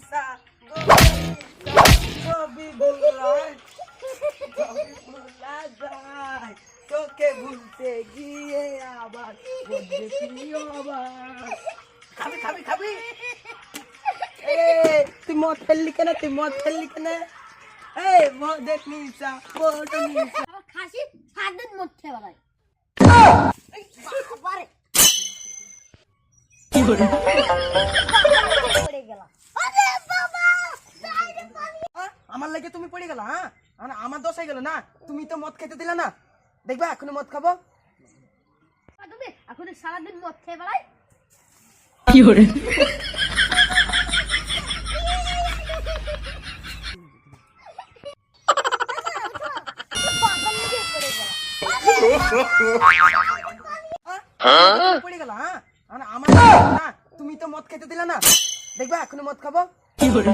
নিশা ছবি ভুলায় তোকে ভুলতে গিয়ে আবার খাবি খাবি খাবি তুই মদ খেললি কেন মদ দেখ নিশা খাসি 7 দিন মধ্যে বেলায় বারে কি করে পড়ে গেলাম আরে বাবা আমার লাগে তুমি পড়ে গেলা হ্যাঁ আমার দোষ হয়ে গেল না তুমি তো মদ খেতে দিলা না দেখবা এখনো মদ খাবো তুমি এখন সারা দিন মদ খেয়ে বেলায় কি করে পড়ে গেলা হ্যাঁ আমার দোষ হয়ে গেল না তুমি তো মদ খেতে দিলা না দেখবা এখনো মদ খাবো কি করে